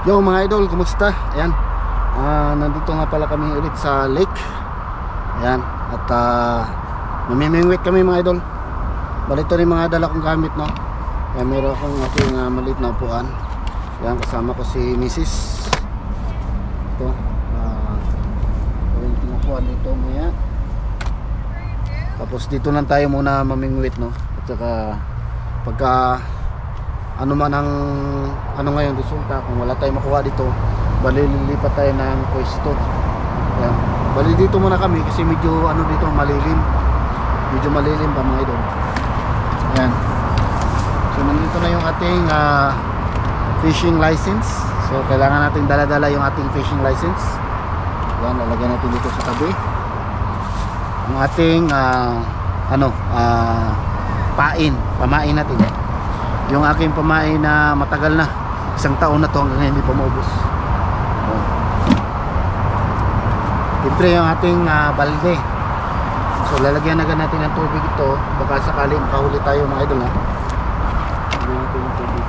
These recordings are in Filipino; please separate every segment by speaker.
Speaker 1: Yo mga idol, kumusta? Ayan, nandito nga pala kami ulit sa lake. Ayan, at mamimingwit kami mga idol. Bali ito rin mga dala kong gamit, no? Ayan, meron akong aking maliit na upuan. Ayan, kasama ko si Mrs. Ito, yung upuan dito maya. Tapos dito lang tayo muna mamingwit, no? At saka pagka ano man ang ngayon resulta, kung wala tayong makuha dito, bali lilipat tayo ng pwesto. Ayan. Bali dito muna kami kasi medyo dito malilim. Medyo malilim pa mga idol. Ayan. So nandito na yung ating fishing license. So kailangan natin dala-dala yung ating fishing license. Ayan, lalagyan natin dito sa tabi. Ang ating pamain natin. Yung aking pamain na matagal na, 1 taon na to hanggang hindi pa maubos. Siyempre yung ating balde. So lalagyan agad natin ng tubig ito. Baka sakali makahuli tayo mga idol, ha. Lagyan natin ng tubig.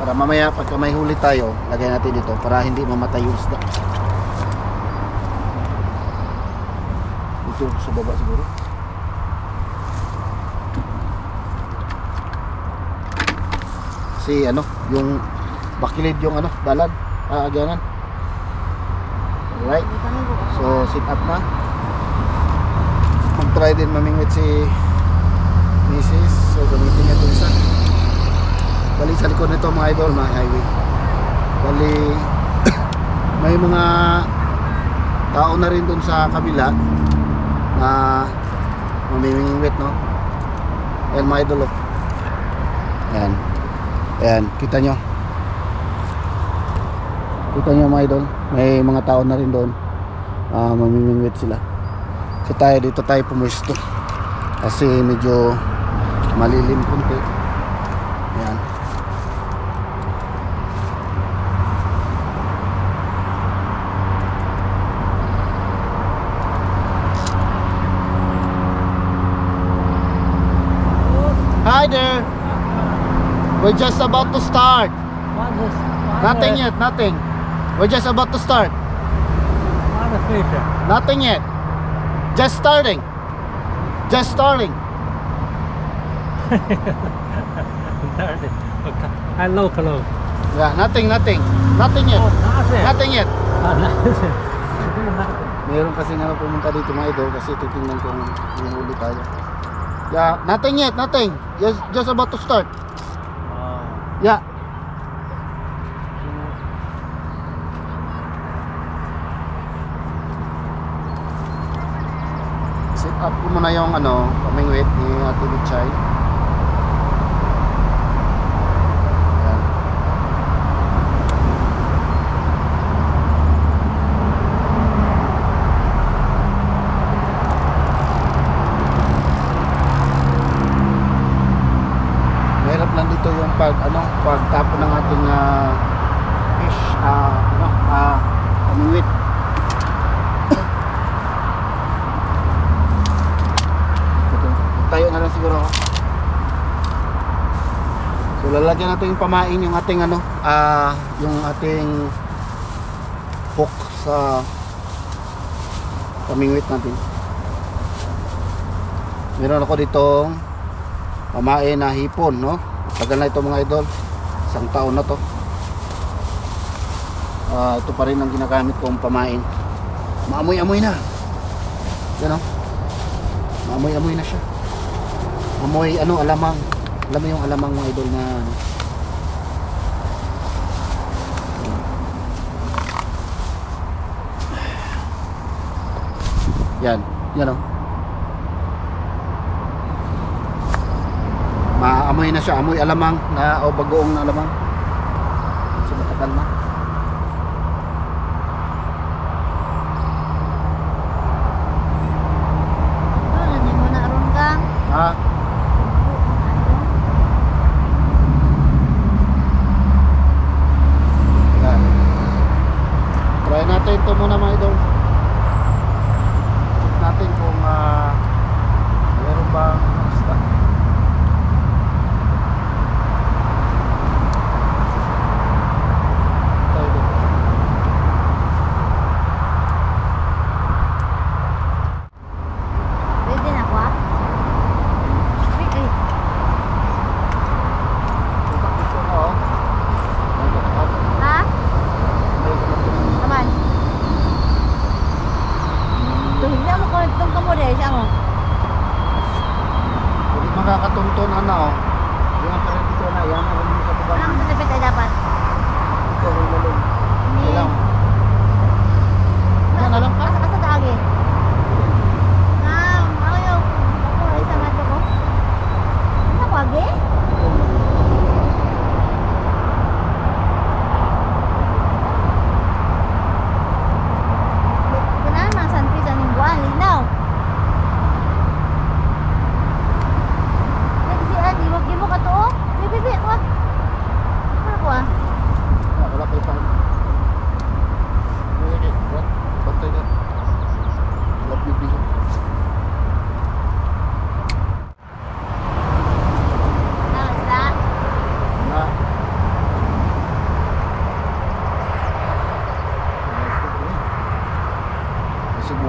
Speaker 1: Para mamaya pagka may huli tayo, lagyan natin dito para hindi mamatay yung isda. Ito sa baba siguro. Kasi yung bakilid yung dalag, agyanan. Alright. So sit up na. Mag-try din mamingwit si Mrs. So gamitin niya ito isa. Bali sa likod nito mga idol, mga highway. Bali may mga tao na rin dun sa kabila na mamimingwit, no? Ayan mga idol, oh. Ayan. Ayan, kita nyo. Kita nyo mga idol, may mga tao na rin doon. Mamimingwit sila. So tayo dito tayo pumuesto kasi medyo malilim konti. Ayan. Hi there. We're just about to start. Nothing yet, nothing. We're just about to start. Nothing yet. Just starting. Just starting.
Speaker 2: Hello.
Speaker 1: Yeah, nothing yet. Nothing yet. Meron kasi nga pumunta dito mga idol kasi titingnan ko kung huli tayo. Yeah, nothing yet, nothing. Just about to start. Yeah. Set up ko muna yung pamingwit ni Ate Bichay. Pagtapon ng ating fish pamingwit. Tayo na lang siguro. So lalagyan natin yung pamain, yung ating yung ating hook sa pamingwit natin. Meron ako ditong pamain na hipon, no? Tagal na ito mga idol, 1 taon na to. Ito pa rin ang ginagamit kong pamain. Maamoy-amoy na. Yan, maamoy-amoy na siya. Amoy alamang. Alam mo yung alamang mga idol na yan, maamoy na siya, amoy alamang na o bagoong na alamang. So matagal na.
Speaker 3: Lagi mo na aron ka.
Speaker 1: Ha?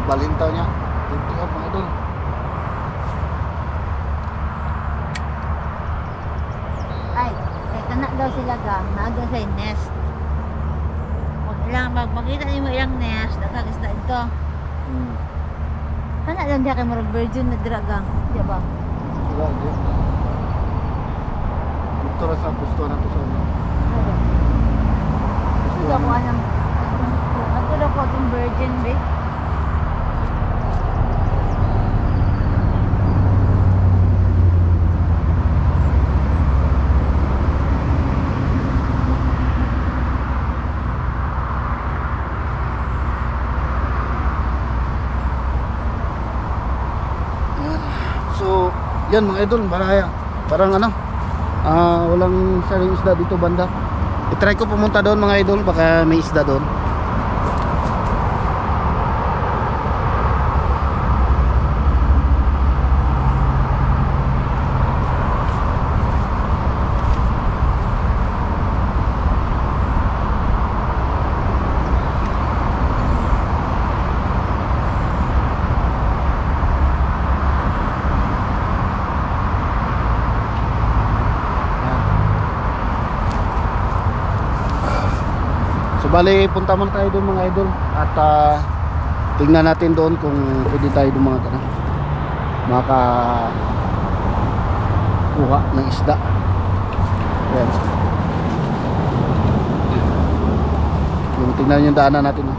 Speaker 1: balintaw niya. Tingnan mga idol.
Speaker 3: Ay, kaya kana daw sila gang, naaga sa nest. Pag makita niyo mo ilang nest, nagkagis na ito. Kana lang diya kay murag virgin na dragang, di ba?
Speaker 1: Wala, di. Dito ra sa pusto na to sa una.
Speaker 3: Ito daw ko anang, ito daw ko itong virgin, be.
Speaker 1: So, yan mga idol, parang ano, walang saring isda dito banda. I-try ko pumunta doon mga idol, baka may isda doon. So bali punta muna tayo doon mga idol at tingnan natin doon kung pwede tayo doon makakuha ng isda. Ayan. Yung tingnan yung daanan natin.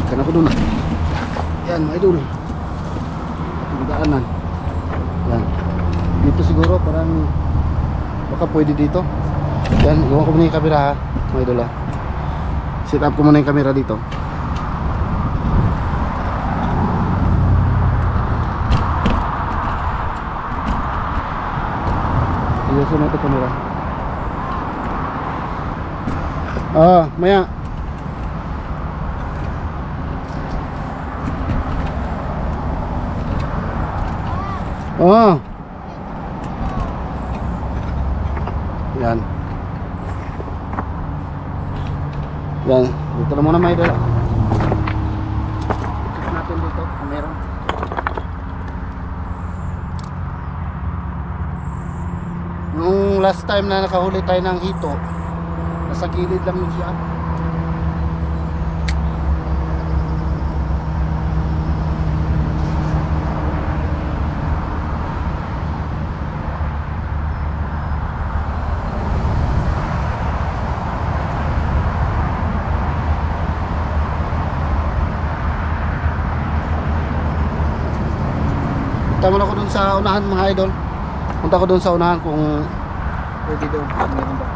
Speaker 1: Ikan ako doon. Yan mga idol. Yung daanan. Yan. Dito siguro parang baka pwede dito. Yan, iwan ko muna yung camera ha, mga idol ha. Set up ko muna yung camera dito. Iwasan mo ito camera. Maya. Yan. Yan, dito na muna mga idol. Check natin dito kung meron. Nung last time na nakahuli tayo ng hito, nasa gilid lang yun siya. Punta muna ako dun sa unahan mga idol. Punta ko dun sa unahan kung pwede doon. Meron ba?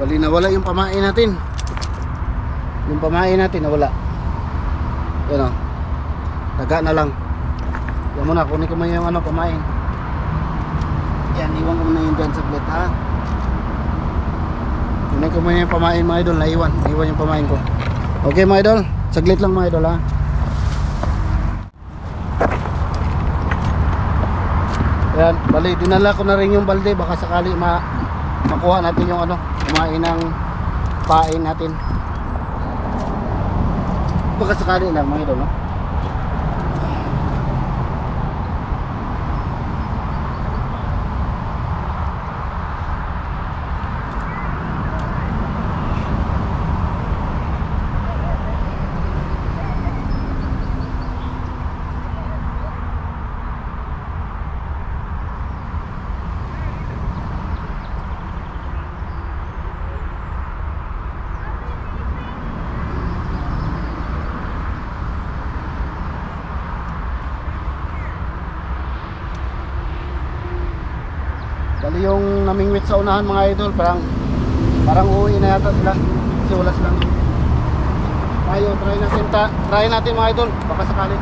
Speaker 1: Bali nawala yung pamain natin. Yung pamain natin nawala. Yan o. Taga na lang. Yan muna, kunin ko muna yung ano, pamain. Yan, iwan ko muna yung dyan sa plate ha. Kunin ko muna yung pamain mga idol. Naiwan yung pamain ko. Okay mga idol, saglit lang mga idol ha. Yan, bali dinala ko na rin yung balde. Baka sakali makuha natin yung ano, kumain ng pain natin. Baka sakali lang mga idol no? Bali yung namingwit sa unahan mga idol, parang uuwi na yata sila kasi wala silang. Tayo try natin mga idol, baka sakali.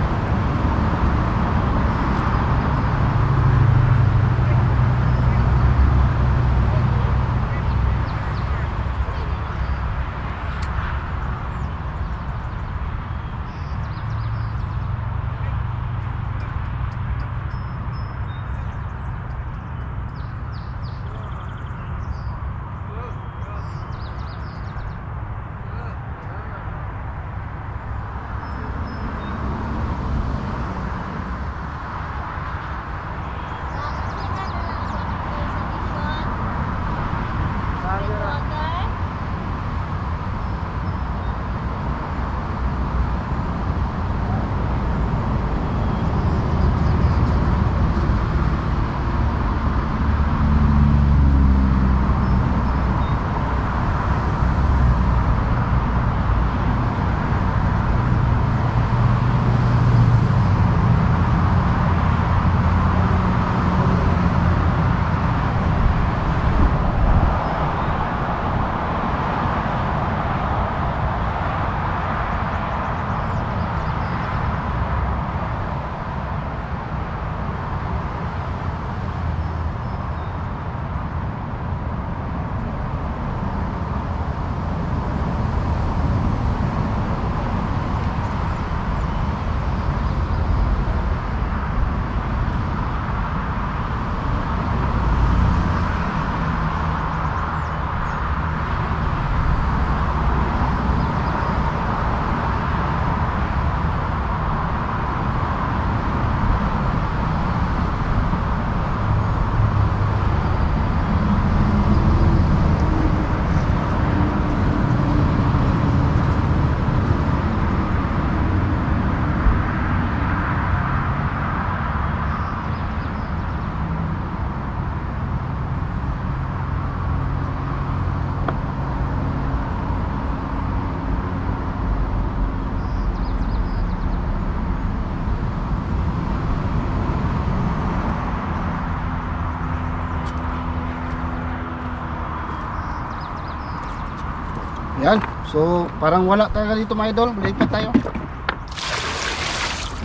Speaker 1: Yan, so parang wala talaga dito mga idol.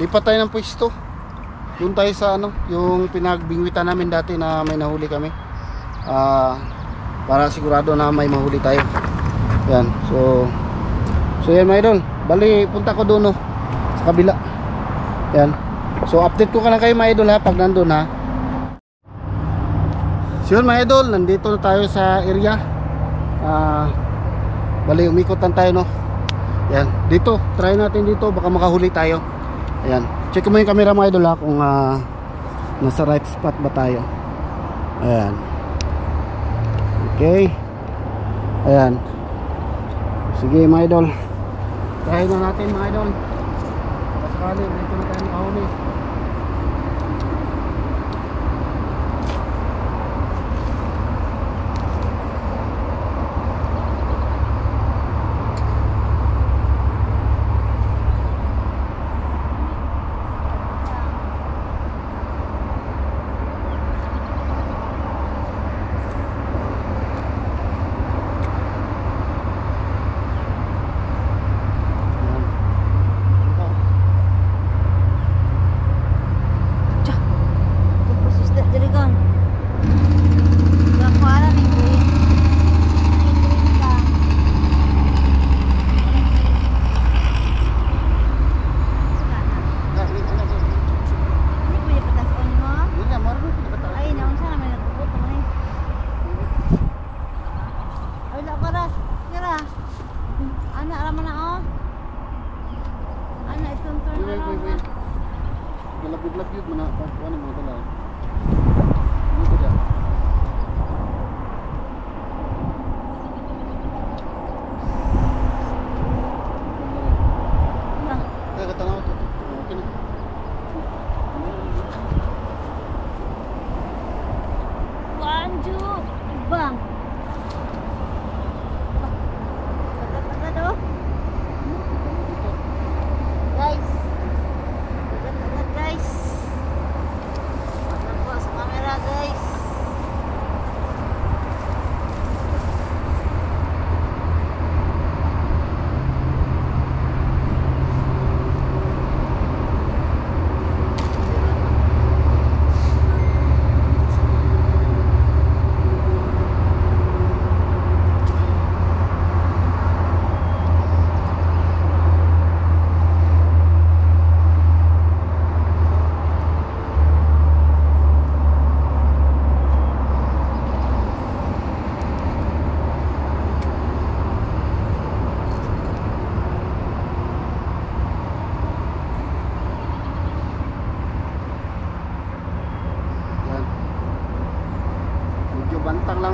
Speaker 1: Lipat tayo ng pwesto. Doon tayo sa ano, yung pinagbingwitan namin dati na may nahuli kami. Para sigurado na may mahuli tayo. Yan, so yan mga idol. Bali, punta ko doon no, sa kabila. Yan, so update ko ka lang kayo mga idol ha, pag nandun ha. So yun mga idol, nandito na tayo sa area. Bali, umikotan tayo no. Yan, dito, try natin dito, baka makahuli tayo. Ayan, check mo yung camera mga idol ha, kung nasa right spot ba tayo. Ayan. Okay. Ayan. Sige mga idol, try na natin mga idol. Baka sakali, dito na tayo makahuli.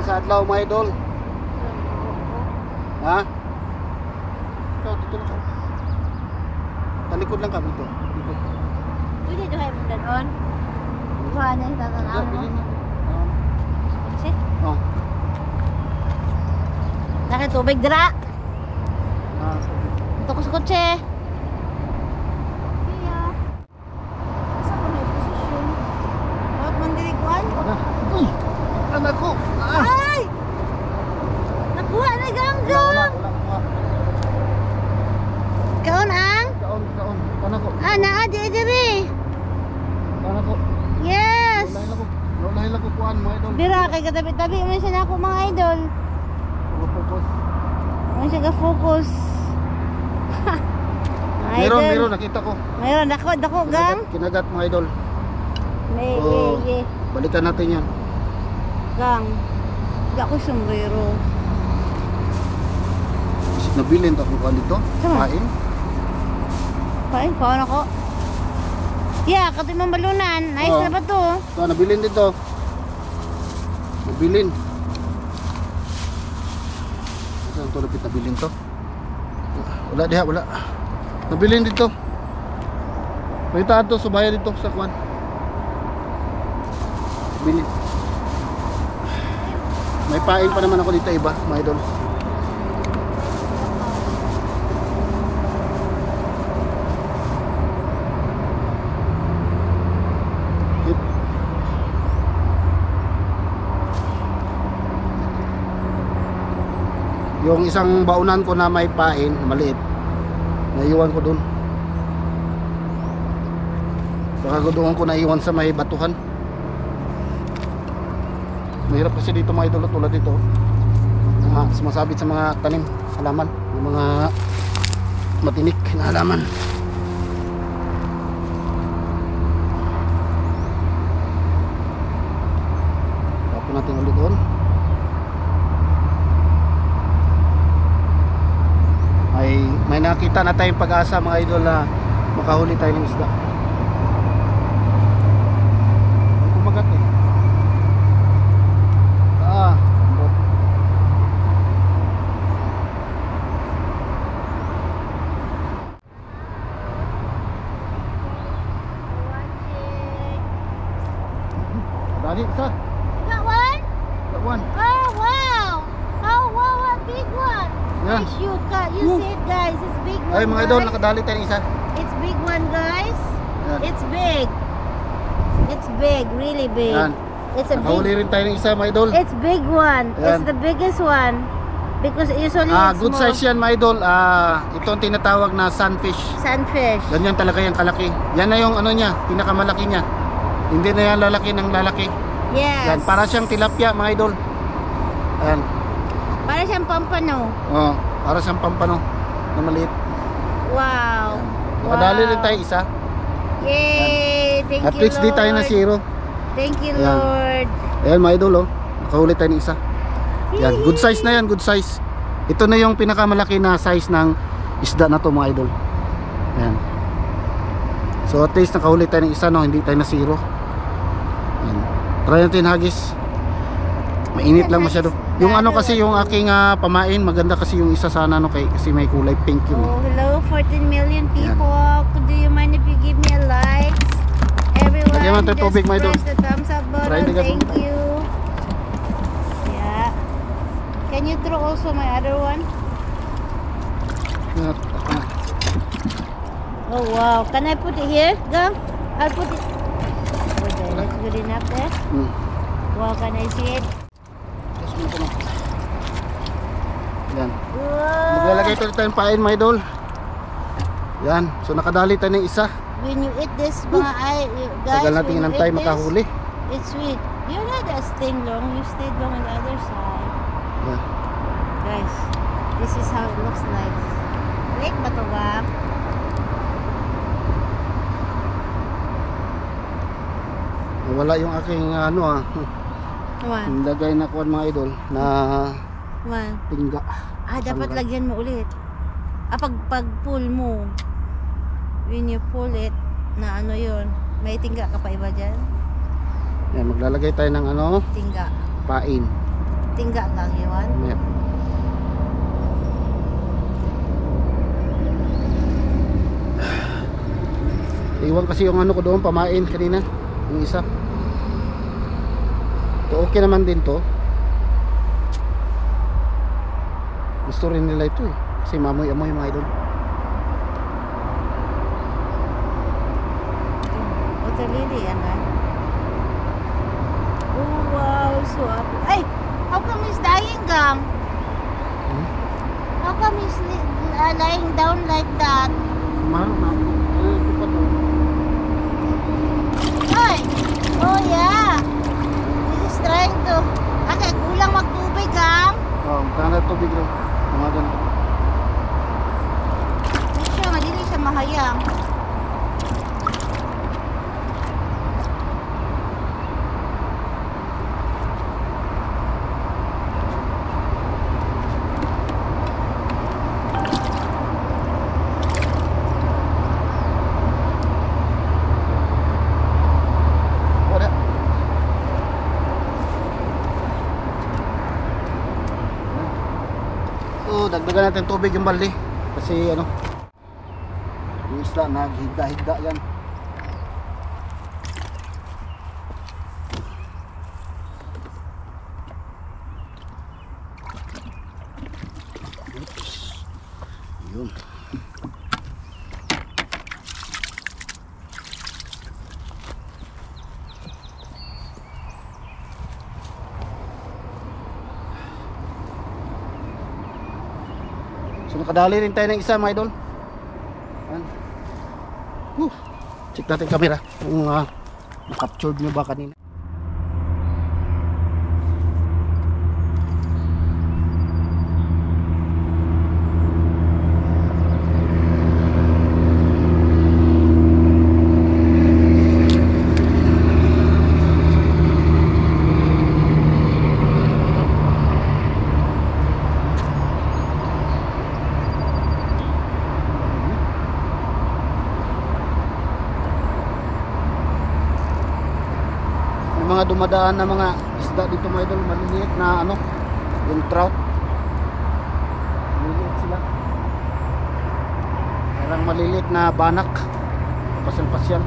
Speaker 1: sa adlaw mga idol. Ha? Ikaw, dito lang ka. Talikod lang kami dito. Dito.
Speaker 3: Pwede doon mo danon. Kuha na yung tatanaw mo. Kasi,
Speaker 1: Oh.
Speaker 3: laki tubig dira.
Speaker 1: Ah,
Speaker 3: Ito ko sa kotse. Kaya, sa ko na yung posisyon. Bakit mandiriguan?
Speaker 1: wala. Uy! Anak ko! Ah!
Speaker 3: Ay! Nakuha na
Speaker 1: Wala,
Speaker 3: ganggang!
Speaker 1: wala.
Speaker 3: Kaon ang?
Speaker 1: Kaon. Anak ko.
Speaker 3: Ah, naa di dire.
Speaker 1: Anak ko.
Speaker 3: Yes!
Speaker 1: Laulay lang ko kuhaan mga idol.
Speaker 3: Bira kay katabi-tabi mo siya na ako mga idol.
Speaker 1: Focus.
Speaker 3: Mo siya ka-focus.
Speaker 1: Meron, nakita ko.
Speaker 3: Mayroon, dako gang.
Speaker 1: Kinagat mga idol.
Speaker 3: May,
Speaker 1: Oh.
Speaker 3: ye.
Speaker 1: Balikan natin yan.
Speaker 3: Gang. Dako sombrero.
Speaker 1: Nabilin to kung dito.
Speaker 3: Saan?
Speaker 1: Kain.
Speaker 3: Pain, paon ako. Yeah, katoy mong balunan. Nice
Speaker 1: Oh.
Speaker 3: na ba to?
Speaker 1: So, nabilin dito. Nabilin. Saan to napit nabilin to? Wala diha, wala. Nabilin dito. Palitaan to, subaya dito sa kwan. Nabilin. May pain pa naman ako dito iba, mga idol. Yung isang baunan ko na may pain, maliit, naiwan ko dun. Baka doon ko naiwan sa may batuhan. Mahirap kasi dito mga idol, tulad dito. Sumasabit sa mga tanim, halaman, yung mga matinik na halaman. Tapos natin ulit doon. May nakita na tayong pag-asa mga idol na makahuli tayo ng isda. May kumagat eh. Ambot. Dali, isa.
Speaker 3: Got one?
Speaker 1: That one.
Speaker 3: Oh, wow! Oh, wow, a big one!
Speaker 1: Yeah.
Speaker 3: Nice you cut. You see it, guys. It's big one,
Speaker 1: Ay mga idol,
Speaker 3: guys.
Speaker 1: nakadali tayo ng isa.
Speaker 3: It's big one, guys.
Speaker 1: Yan.
Speaker 3: It's big. It's big, really big.
Speaker 1: Yan.
Speaker 3: It's a
Speaker 1: Nakahuli
Speaker 3: big.
Speaker 1: rin tayo ng isa mga idol.
Speaker 3: It's big one.
Speaker 1: Yan.
Speaker 3: It's the biggest one. Because usually it's
Speaker 1: Good
Speaker 3: small.
Speaker 1: size yan mga idol. Ito ang tinatawag na sunfish.
Speaker 3: Sunfish.
Speaker 1: Ganyan talaga yung kalaki. Yan na yung ano niya, pinakamalaki niya. Hindi na yan lalaki ng lalaki.
Speaker 3: Yes.
Speaker 1: Yan, para siyang tilapia mga idol. Ayan.
Speaker 3: Para siyang pampano.
Speaker 1: Oh, para siyang pampano na maliit.
Speaker 3: Wow.
Speaker 1: Nakadali rin tayo isa.
Speaker 3: Yay! Thank
Speaker 1: At
Speaker 3: you,
Speaker 1: least
Speaker 3: Lord.
Speaker 1: di tayo na zero.
Speaker 3: Thank you,
Speaker 1: Ayan.
Speaker 3: Lord.
Speaker 1: Ayan mga idol oh. Nakahuli tayo ng isa. Yan, good size na yan, good size. Ito na yung pinakamalaki na size ng isda na to mga idol. Ayan. So at least nakahuli tayo ng isa, no, hindi tayo na zero. Ayan. Try natin hagis. Mainit lang masyado. Yung ano kasi yung aking pamain, maganda kasi yung isa sana no, kasi may kulay pink yun.
Speaker 3: Oh, hello, 14 million people. Do you mind if you give me a like? Everyone,
Speaker 1: Lagyan mo tayo
Speaker 3: just
Speaker 1: tubig, my
Speaker 3: press
Speaker 1: dog.
Speaker 3: the thumbs up
Speaker 1: Try
Speaker 3: button.
Speaker 1: to get-
Speaker 3: Thank you. Yeah. Can you throw also my other one? Oh wow. Can I put it here? Go. I'll put it. Oh, there. That's good enough there. Wow, can I see it?
Speaker 1: Yan.
Speaker 3: Wow.
Speaker 1: Maglalagay tayo tayong pain mga idol. Yan. So nakadali tayo ng isa.
Speaker 3: When you eat this, mga guys,
Speaker 1: Tagal natin
Speaker 3: when you
Speaker 1: ng time
Speaker 3: eat this,
Speaker 1: makahuli.
Speaker 3: it's sweet. You not that staying long. You stayed long on the other side.
Speaker 1: Yan.
Speaker 3: Guys, this is how it looks like. Lake ba to ba?
Speaker 1: Nawala yung aking
Speaker 3: Come on.
Speaker 1: nilagay na kuwan mga idol na
Speaker 3: Come on.
Speaker 1: tingga.
Speaker 3: Dapat
Speaker 1: Tanggal.
Speaker 3: lagyan mo ulit. Pag pull mo, when you pull it, na ano yun, may tingga ka pa iba dyan?
Speaker 1: Yan, maglalagay tayo ng
Speaker 3: Tingga.
Speaker 1: pain.
Speaker 3: Tingga gang iwan.
Speaker 1: Yeah. Iwan kasi yung ano ko doon, pamain kanina. Yung isa. So, okay naman din to. Gusto rin nila ito eh. Kasi mamoy-amoy mga idol.
Speaker 3: Water lily yan ah. Oh wow, so happy. Ay! How come he's dying, gang?
Speaker 1: Hmm?
Speaker 3: How come he's lying down like that?
Speaker 1: Mahal na. Ito pa doon.
Speaker 3: Ay! Oh yeah! This is trying to... Okay, kulang magtubig, gang.
Speaker 1: Kaya tubig daw. Mga ganun.
Speaker 3: Hindi siya, madili siya mahayang.
Speaker 1: Wala. So, dagdagan natin tubig yung balde. Kasi ano, yung isla naghigda-higda yan. Oops. Yun. So nakadali rin tayo ng isa mga idol. Ayan. Check natin camera kung na-captured nyo ba kanina. May mga dumadaan na mga isda dito mga idol, maliliit na ano, yung trout. Maliliit sila. Parang maliliit na banak. Pasyal-pasyal.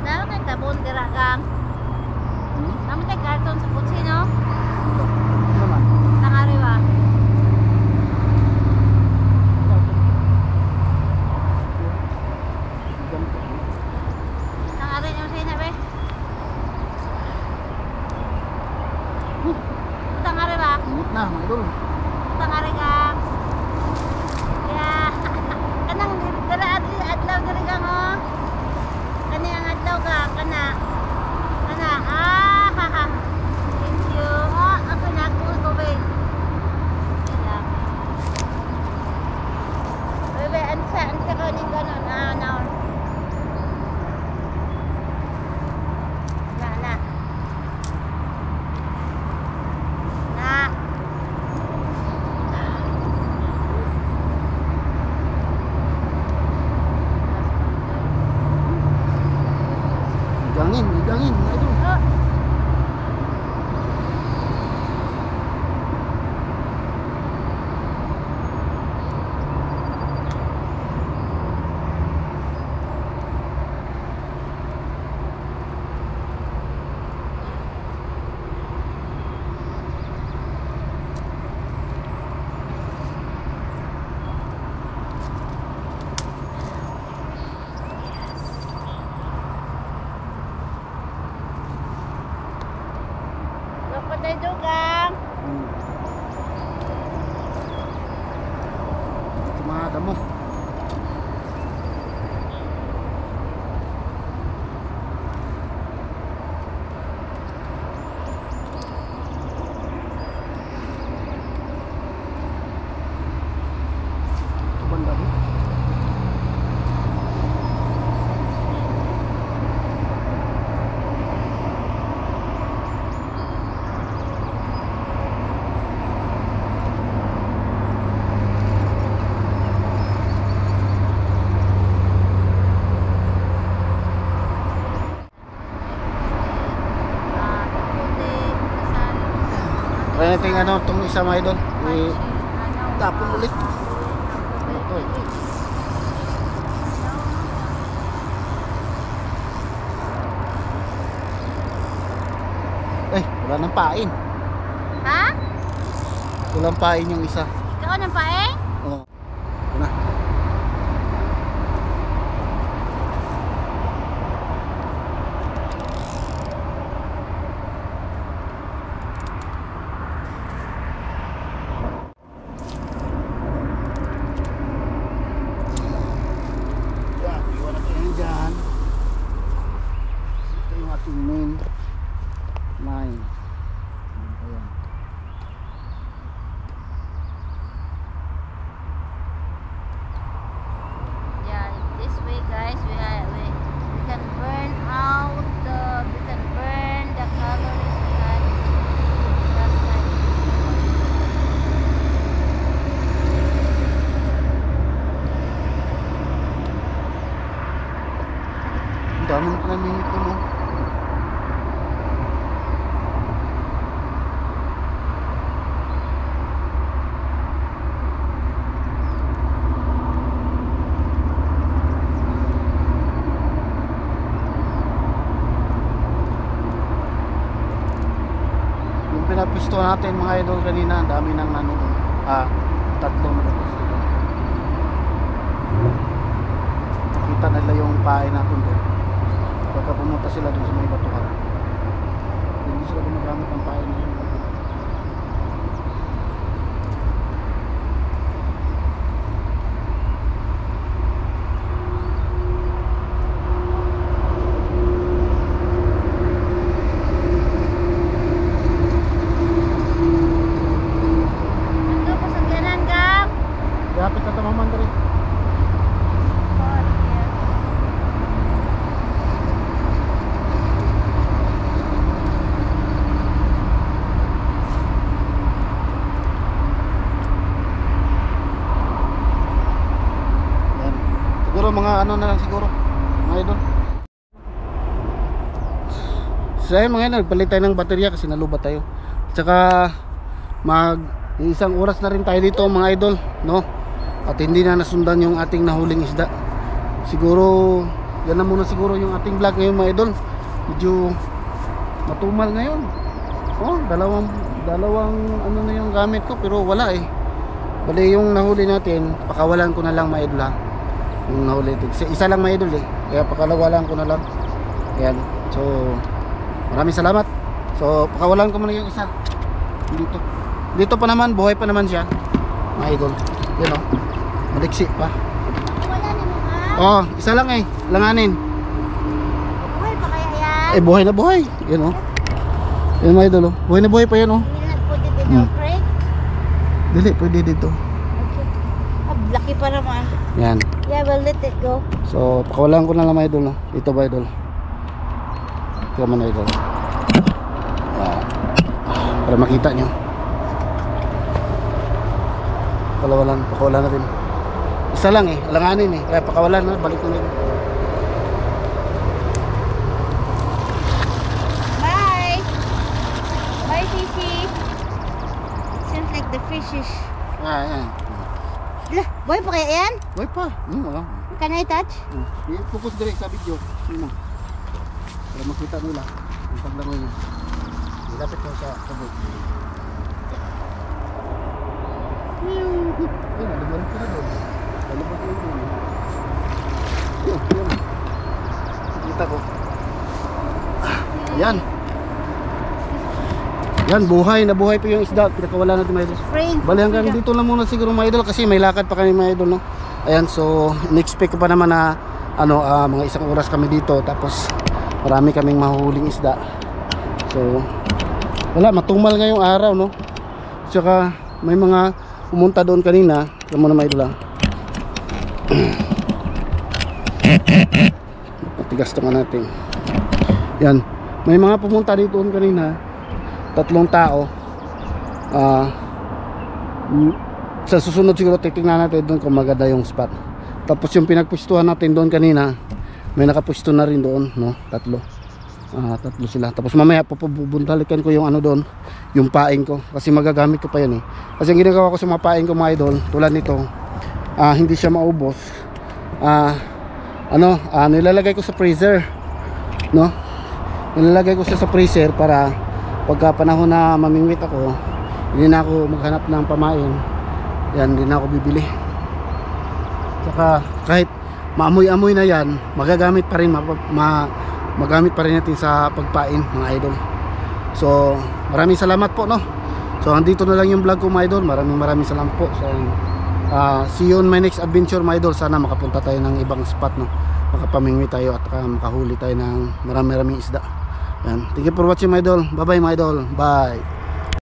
Speaker 3: Naman kay tabon dira, gang. Naman kay karton sa kutsi, no?
Speaker 1: Ano naman?
Speaker 3: Tangari ba? Tangari niyo sa ina, be? Tangari ba?
Speaker 1: Init na mga idol.
Speaker 3: Tangari ka. Yeah. Kanang dira adlaw diri ka mo. Kani ang adlaw ka kana. Kana. Ah, haha. Thank you. Ah, ako na ko be. Lang. Bebe, ansa ka ning ganon. Ah, now. Na. Na.
Speaker 1: Igangin mga idol.
Speaker 3: Oh.
Speaker 1: Try natin ano itong isa mga idol. Tapon ulit. Oy. Wala nang pain.
Speaker 3: Ha?
Speaker 1: Walang pain yung isa.
Speaker 3: Ikaw ng paeng?
Speaker 1: Oo. Ito na. Yan, iwan natin yan dyan. Ito yung ating main line. Ayan.
Speaker 3: Yeah, this way guys, we can burn out we can burn the calories we had last night.
Speaker 1: Ang dami na pala minute mo. Yung pinapisto natin mga idol kanina, ang dami ng ano, tatlong nakapisto. Nakita nila yung pain natin doon. Baka pumunta sila doon sa may batuhan. Hindi sila gumagamit ng pain na yun.
Speaker 3: Ando pa sa ganan gap.
Speaker 1: Kapit na tamaman ka rin. Yan. Siguro mga ano na lang siguro mga idol. So ayun mga idol, nagpalit tayo ng baterya kasi nalubat tayo. Tsaka isang oras na rin tayo dito mga idol, no? At hindi na nasundan yung ating nahuling isda. Siguro yan na muna siguro yung ating vlog ngayon mga idol. Medyo matumal ngayon. Oh, dalawang ano na yung gamit ko pero wala eh. Bali yung nahuli natin, pakawalan ko na lang mga idol ha. Yung nahuli ito. Isa lang mga idol eh. Kaya pakawalan ko na lang. Ayan. So maraming salamat. So pakawalan ko muna yung isa. Dito pa naman, buhay pa naman siya. Mga idol. Yan oh. Maliksi pa.
Speaker 3: Wala ni mo ha?
Speaker 1: Oh, isa lang eh. Langanin.
Speaker 3: Buhay pa kaya yan?
Speaker 1: Eh buhay na buhay. Yan oh. Yan mga idol oh. Buhay na buhay pa yan oh.
Speaker 3: Hindi na pwede din yung break.
Speaker 1: Dili, pwede dito.
Speaker 3: Okay. Laki pa naman.
Speaker 1: Yan.
Speaker 3: Yeah, we'll let it go.
Speaker 1: So, pakawalan ko na lang mga idol no. Dito ba idol? Ito naman idol. Para makita nyo. Pakawalan na rin. Isa lang eh, alanganin eh. Kaya pakawalan na, balik na rin.
Speaker 3: Bye! Bye, Sisi! Seems like the fish is...
Speaker 1: Yan.
Speaker 3: Lah, buhay pa kaya yan?
Speaker 1: Buhay pa. Wala.
Speaker 3: Can I touch?
Speaker 1: Focus direct sa video. Yun na. Para makita nila. Ang paglangoy niya. Ilapit ko sa kabot. Ay, nalimuran ko na doon. Nalimuran ko na doon. Yun. Kita ko. Yan. Yan, buhay na buhay pa yung isda. Pinakawala natin mga idol. Bali hanggang dito lang muna siguro mga idol kasi may lakad pa kami mga idol no. Ayan, so in-expect ko pa naman na mga isang oras kami dito tapos marami kaming mahuhuling isda. So wala, matumal ngayong araw no. Tsaka may mga pumunta doon kanina. Alam mo na mga idol ha. Patigas naman natin. Yan, may mga pumunta dito doon kanina. 3 tao. Sa susunod siguro titingnan natin doon kung maganda yung spot. Tapos yung pinagpustuhan natin doon kanina, may nakapwesto na rin doon, no? 3. Tatlo sila. Tapos mamaya pupuntalikan ko yung ano doon, yung paing ko kasi magagamit ko pa yun eh. Kasi ang ginagawa ko sa mga paing ko mga idol, tulad nito, hindi siya maubos. Nilalagay ko sa freezer, no? Nilalagay ko siya sa freezer para pagka panahon na mamingwit ako, hindi na ako maghanap ng pamain. Yan, hindi na ako bibili. Saka kahit maamoy-amoy na yan, magagamit pa rin, magamit pa rin natin sa pagpain mga idol. So maraming salamat po, no? So andito na lang yung vlog ko mga idol. Maraming salamat po. So see you on my next adventure mga idol. Sana makapunta tayo ng ibang spot, no? Makapamingwi tayo at makahuli tayo ng maraming isda. Yan. Thank you for watching mga idol. Bye bye mga idol. Bye.